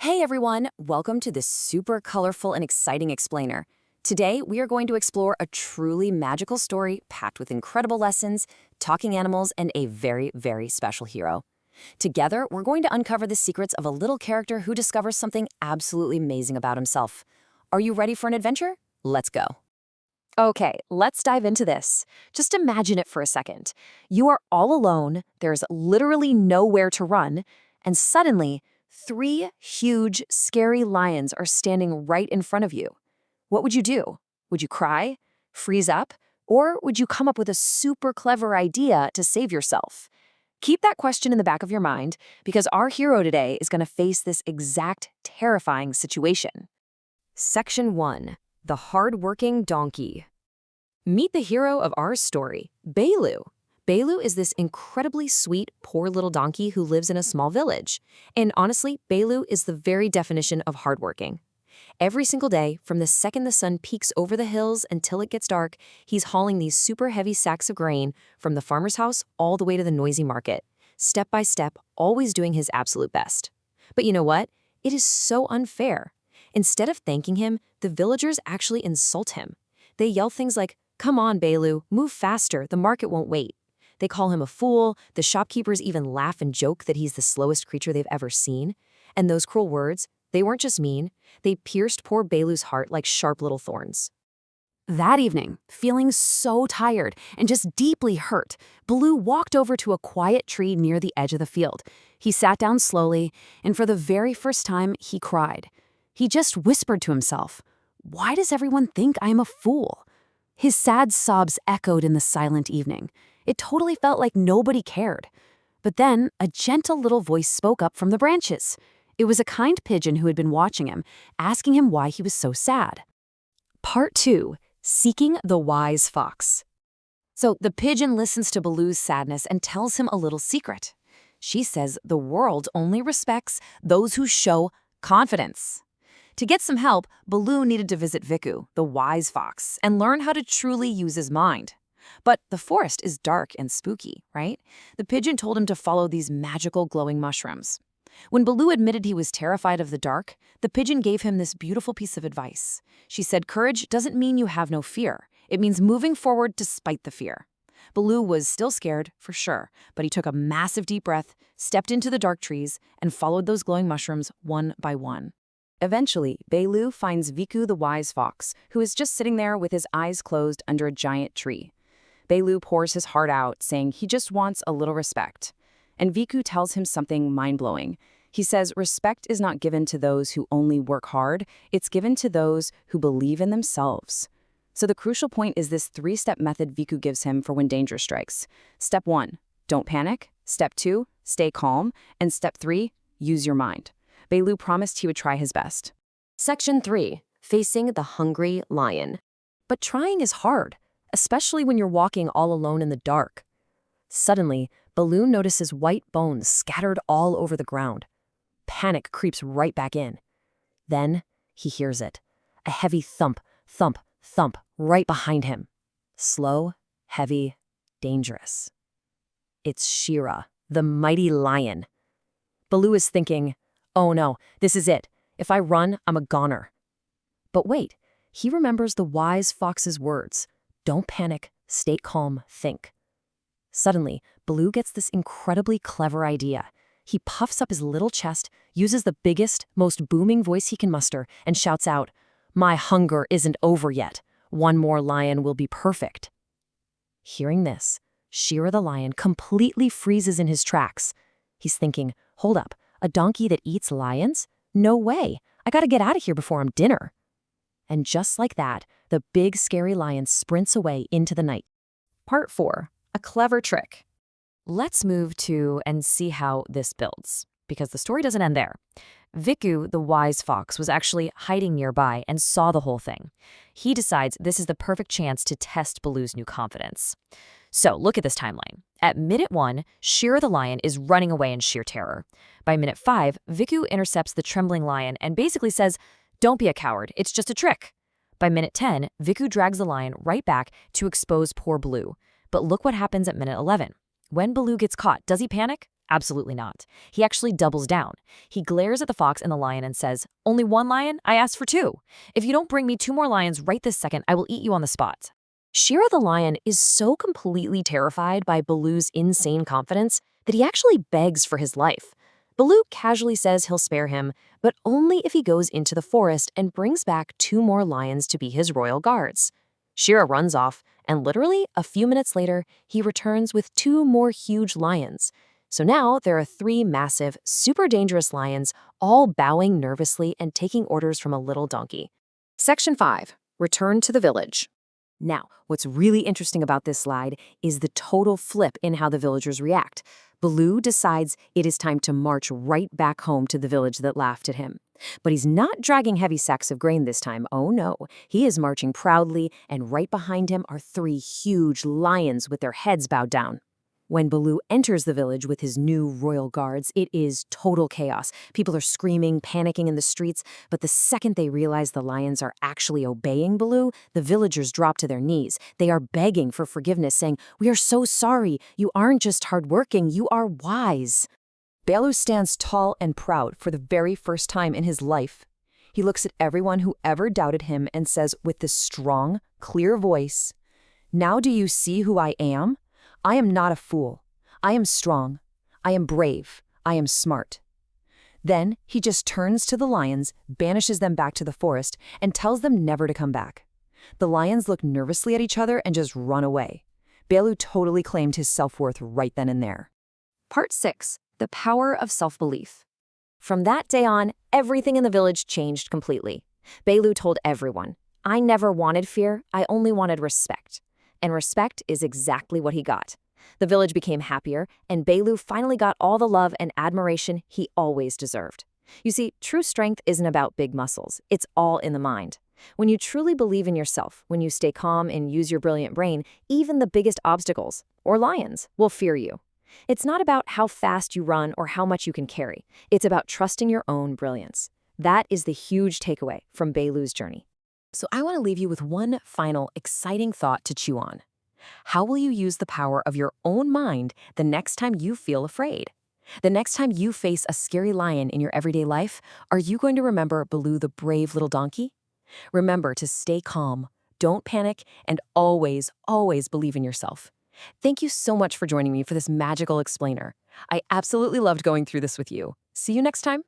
Hey everyone, welcome to this super colorful and exciting explainer. Today, we are going to explore a truly magical story packed with incredible lessons, talking animals, and a very, very special hero. Together, we're going to uncover the secrets of a little character who discovers something absolutely amazing about himself. Are you ready for an adventure? Let's go. Okay, let's dive into this. Just imagine it for a second. You are all alone, there's literally nowhere to run, and suddenly, three huge, scary lions are standing right in front of you. What would you do? Would you cry, freeze up, or would you come up with a super clever idea to save yourself? Keep that question in the back of your mind because our hero today is going to face this exact terrifying situation. Section 1. The Hard-Working Donkey. Meet the hero of our story, Baloo. Baloo is this incredibly sweet, poor little donkey who lives in a small village. And honestly, Baloo is the very definition of hardworking. Every single day, from the second the sun peeks over the hills until it gets dark, he's hauling these super heavy sacks of grain from the farmer's house all the way to the noisy market, step by step, always doing his absolute best. But you know what? It is so unfair. Instead of thanking him, the villagers actually insult him. They yell things like, "Come on, Baloo, move faster, the market won't wait." They call him a fool, the shopkeepers even laugh and joke that he's the slowest creature they've ever seen. And those cruel words, they weren't just mean, they pierced poor Baloo's heart like sharp little thorns. That evening, feeling so tired and just deeply hurt, Baloo walked over to a quiet tree near the edge of the field. He sat down slowly, and for the very first time, he cried. He just whispered to himself, "Why does everyone think I am a fool?" His sad sobs echoed in the silent evening. It totally felt like nobody cared. But then, a gentle little voice spoke up from the branches. It was a kind pigeon who had been watching him, asking him why he was so sad. Part 2. Seeking the Wise Fox. So the pigeon listens to Baloo's sadness and tells him a little secret. She says the world only respects those who show confidence. To get some help, Baloo needed to visit Viku, the wise fox, and learn how to truly use his mind. But the forest is dark and spooky, right? The pigeon told him to follow these magical glowing mushrooms. When Baloo admitted he was terrified of the dark, the pigeon gave him this beautiful piece of advice. She said, "Courage doesn't mean you have no fear. It means moving forward despite the fear." Baloo was still scared, for sure, but he took a massive deep breath, stepped into the dark trees, and followed those glowing mushrooms one by one. Eventually, Baloo finds Viku the wise fox, who is just sitting there with his eyes closed under a giant tree. Baloo pours his heart out, saying he just wants a little respect. And Viku tells him something mind-blowing. He says respect is not given to those who only work hard, it's given to those who believe in themselves. So the crucial point is this three-step method Viku gives him for when danger strikes. Step 1, don't panic. Step 2, stay calm. And step 3, use your mind. Baloo promised he would try his best. Section 3. Facing the Hungry Lion. But trying is hard, especially when you're walking all alone in the dark. Suddenly, Baloo notices white bones scattered all over the ground. Panic creeps right back in. Then, he hears it. A heavy thump, thump, thump right behind him. Slow, heavy, dangerous. It's Shira, the mighty lion. Baloo is thinking, "Oh no, this is it. If I run, I'm a goner." But wait, he remembers the wise fox's words. Don't panic, stay calm, think. Suddenly, Baloo gets this incredibly clever idea. He puffs up his little chest, uses the biggest, most booming voice he can muster, and shouts out, "My hunger isn't over yet. One more lion will be perfect." Hearing this, Shira the lion completely freezes in his tracks. He's thinking, hold up, a donkey that eats lions? No way, I gotta get out of here before I'm dinner. And just like that, the big scary lion sprints away into the night. Part 4. A clever trick. Let's move to and see how this builds, because the story doesn't end there. Viku, the wise fox, was actually hiding nearby and saw the whole thing. He decides this is the perfect chance to test Baloo's new confidence. So look at this timeline. At minute 1, Shira the lion is running away in sheer terror. By minute 5, Viku intercepts the trembling lion and basically says, "Don't be a coward, it's just a trick." By minute 10, Viku drags the lion right back to expose poor Baloo. But look what happens at minute 11. When Baloo gets caught, does he panic? Absolutely not. He actually doubles down. He glares at the fox and the lion and says, "Only one lion? I asked for two. If you don't bring me two more lions right this second, I will eat you on the spot." Shira the lion is so completely terrified by Baloo's insane confidence that he actually begs for his life. Baloo casually says he'll spare him, but only if he goes into the forest and brings back two more lions to be his royal guards. Shira runs off, and literally a few minutes later, he returns with two more huge lions. So now there are three massive, super dangerous lions, all bowing nervously and taking orders from a little donkey. Section 5. Return to the village. Now, what's really interesting about this slide is the total flip in how the villagers react. Baloo decides it is time to march right back home to the village that laughed at him. But he's not dragging heavy sacks of grain this time. Oh no, he is marching proudly, and right behind him are three huge lions with their heads bowed down. When Baloo enters the village with his new royal guards, it is total chaos. People are screaming, panicking in the streets, but the second they realize the lions are actually obeying Baloo, the villagers drop to their knees. They are begging for forgiveness, saying, "We are so sorry. You aren't just hardworking, you are wise." Baloo stands tall and proud for the very first time in his life. He looks at everyone who ever doubted him and says with this strong, clear voice, "Now do you see who I am? I am not a fool. I am strong. I am brave. I am smart." Then he just turns to the lions, banishes them back to the forest, and tells them never to come back. The lions look nervously at each other and just run away. Baloo totally claimed his self-worth right then and there. Part 6. The Power of Self-Belief. From that day on, everything in the village changed completely. Baloo told everyone, "I never wanted fear, I only wanted respect." And respect is exactly what he got. The village became happier, and Baloo finally got all the love and admiration he always deserved. You see, true strength isn't about big muscles. It's all in the mind. When you truly believe in yourself, when you stay calm and use your brilliant brain, even the biggest obstacles, or lions, will fear you. It's not about how fast you run or how much you can carry. It's about trusting your own brilliance. That is the huge takeaway from Baloo's journey. So I want to leave you with one final exciting thought to chew on. How will you use the power of your own mind the next time you feel afraid? The next time you face a scary lion in your everyday life, are you going to remember Baloo the brave little donkey? Remember to stay calm, don't panic, and always, always believe in yourself. Thank you so much for joining me for this magical explainer. I absolutely loved going through this with you. See you next time.